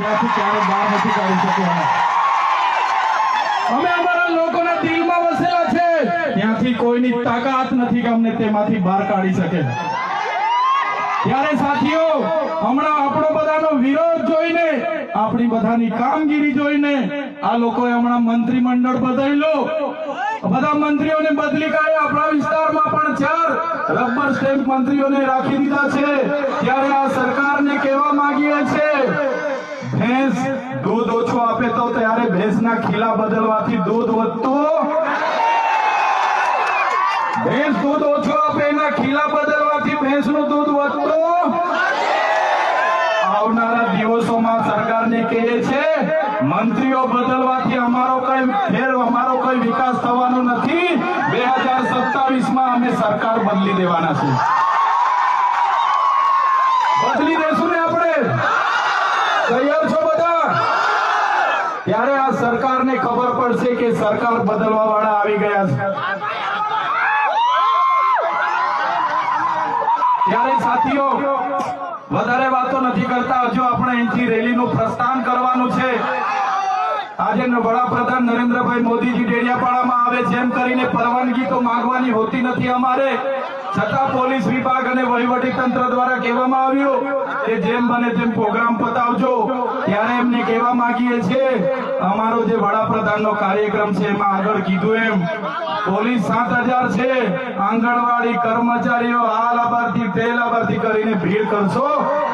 ત્યાંથી ક્યારે બહાર નથી કાઢી શક્યા। અમે અમારા લોકોના દિલમાં વસેલા છે, ત્યાંથી કોઈની તાકાત નથી કે અમને તેમાંથી બહાર કાઢી શકે। ત્યારે સાથીઓ, હમણાં આપણો બધાનો વિરોધ જોઈને, આપણી બધાની કામગીરી જોઈને આ લોકોએ હમણાં મંત્રીમંડળ બદલ્યું, બધા મંત્રીઓને બદલી કાઢ્યા। આપણા વિસ્તારમાં પણ 4 રબર સ્ટેમ્પ મંત્રીઓને રાખી દીધા છે। ત્યારે આ સરકારને કહેવા માંગીએ છે, ભેંસ દૂધ ઓછું આપે તો ત્યારે ભેંસના ખીલા બદલવાથી દૂધ વધતું, ભેંસ દૂધ ઓછું આપે એના ખીલા બદલવાથી ભેંસનું દૂધ વધતું। આવનારા દિવસોમાં સરકારને કહે છે, મંત્રીઓ બદલવાથી અમારો કોઈ વિકાસ થવાનો નથી। 2027માં અમે સરકાર બદલી દેવાના છે, બદલી દેશું ને આપણે, તૈયાર છો બધા? ત્યારે આ સરકારને ખબર પડશે કે સરકાર બદલવા વાળા આવી ગયા છે। ત્યારે સાથીઓ, વધારે વાતો નથી કરતા, હજુ આપણે અહીંથી રેલીનું પ્રસ્થાન કરવાનું છે। આજે વડાપ્રધાન નરેન્દ્રભાઈ મોદીજી ડેડિયાપાડામાં આવે, જેમ કરીને પરવાનગી તો માંગવાની હોતી નથી અમારે, છતાં પોલીસ વિભાગ અને વહીવટી તંત્ર દ્વારા કહેવામાં આવ્યું કે જેમ બને તેમ પ્રોગ્રામ પતાવજો। ત્યારે એમને કહેવા માંગીએ છીએ, અમારો જે વડાપ્રધાનનો કાર્યક્રમ છે એમાં આગળ કીધું એમ પોલીસ 7000 છે, આંગણવાડી કર્મચારીઓ આ લાભાર્થી તે લાભાર્થી કરીને ભીડ કરશો,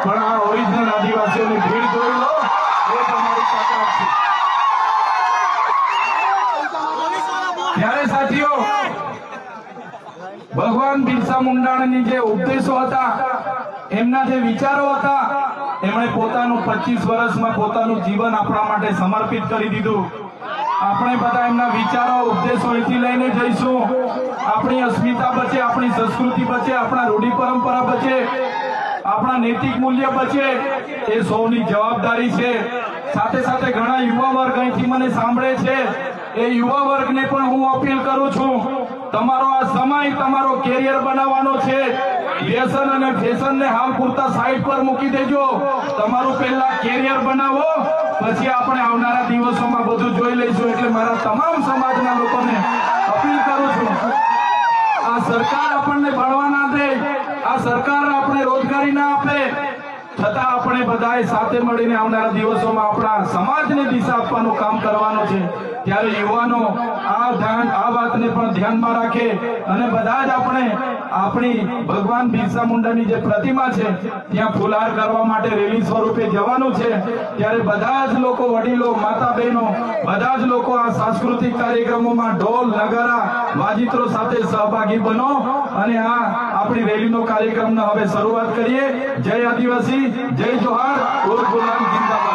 પણ આ ઓરિજિનલ આદિવાસીઓની ભીડ જોઈ લો, એ તમારી તાકાત છે। ત્યારે સાથીઓ, ભગવાન બિરસા મુંડાની જે ઉપદેશો હતા, એમના જે વિચારો હતા, એમણે પોતાનું 25 વર્ષમાં પોતાનું જીવન આપણા માટે સમર્પિત કરી દીધું। આપણે બધા એમના વિચારો ઉપદેશો અહીંથી લઈને જઈશું। આપણી અસ્મિતા બચે, આપણી સંસ્કૃતિ બચે, આપણા રૂઢિ પરંપરા બચે, આપણા નૈતિક મૂલ્ય બચે, એ સૌની જવાબદારી છે। સાથે સાથે ઘણા યુવા વર્ગ અહીંથી મને સાંભળે છે, એ યુવા વર્ગને પણ હું અપીલ કરું છું, તમારો આ સમય તમારો કેરિયર બનાવવાનો છે। વ્યસન અને ફેશનને હાલ પૂરતા સાઈડ પર મૂકી દેજો, તમારું પહેલા કેરિયર બનાવો, પછી આપણે આવનારા દિવસોમાં બધું જોઈ લઈશું। એટલે મારા તમામ સમાજના લોકોને અપીલ કરું છું, આ સરકાર આપણને ભણવા ના દે, આ સરકાર આપણે રોજગારી ના આપે, છતાં આપણે બધાએ સાથે મળીને આવનારા દિવસોમાં આપણા સમાજને દિશા આપવાનું કામ કરવાનું છે। ત્યારે યુવાનો આ વાતને પણ ધ્યાનમાં રાખે અને બધા જ આપણે આપણી ભગવાન બિરસા મુંડાની જે પ્રતિમા છે ત્યાં ફુલહાર કરવા માટે રેલી સ્વરૂપે જવાનું છે। ત્યારે બધા જ લોકો, વડીલો, માતા બહેનો, બધા જ લોકો આ સાંસ્કૃતિક કાર્યક્રમોમાં ઢોલ, નગારા, વાજિત્રો સાથે સહભાગી બનો અને આ આપણી રેલીનો કાર્યક્રમનો હવે શરૂઆત કરીએ। જય આદિવાસી, જય જોહાર, ઉર ગુલામ જિંદાબાદ।